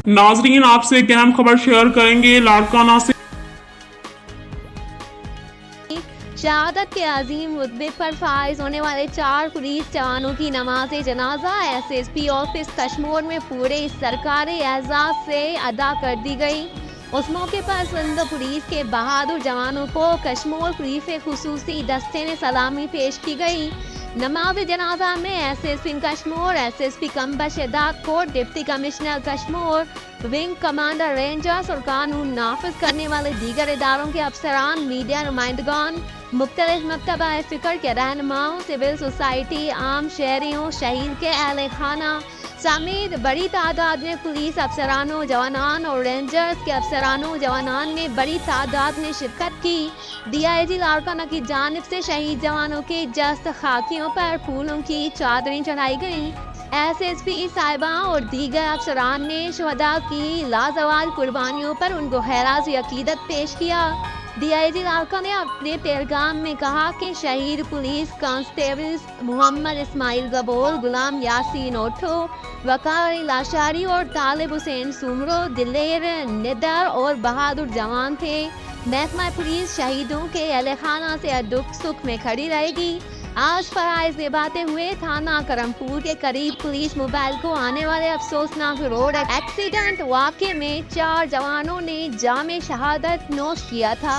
नाजरीन, आपसे एक अहम खबर शेयर करेंगे। लाड़काना से शहादत के अजीम रुतबे पर फाइज होने वाले 4 पुलिस जवानों की नमाज जनाजा SSP ऑफिस कश्मीर में पूरे सरकारी एजाज से अदा कर दी गई। उस मौके पर सिंध पुलिस के बहादुर जवानों को कश्मीर पुलिस खुसूसी दस्ते ने सलामी पेश की गई। नमाज जनाजा में SSP Kashmir, SSP Kambar Shahdadkot, deputy commissioner Kashmir, wing commander rangers और कानून नाफिज करने वाले दीगर इदारों के अफसरान, मीडिया नुमाइंदगान, मुख्तलिफ मकतबा फ़िक्र के रहनुमाओं, सिविल सोसाइटी, आम शहरियों, शहीद के अहल खाना समेत बड़ी तादाद में पुलिस अफसरानों जवानान और रेंजर्स के अफसरानों जवानान ने बड़ी तादाद में शिरकत की। DIG लाड़काना की जानिब से शहीद जवानों के जस्त खाकियों पर फूलों की चादरें चढ़ाई गईं। SSP साहिबा और दीगर अफसरान ने शुहदा की लाजवाल कुर्बानियों पर उनको खैराज अकीदत पेश किया। DIG लाड़का ने अपने पैगाम में कहा कि शहीद पुलिस कांस्टेबल्स मोहम्मद इस्माइल गबोल, गुलाम यासीन ओठो, वकार लाशारी और तालिब हुसैन सुमरो दिलेर निदर और बहादुर जवान थे। महकमा पुलिस शहीदों के अहल खाना से दुख सुख में खड़ी रहेगी। आज फराइज निभाते हुए थाना करमपुर के करीब पुलिस मोबाइल को आने वाले अफसोसनाक रोड एक्सीडेंट वाक़े में 4 जवानों ने जामे शहादत नोश किया था।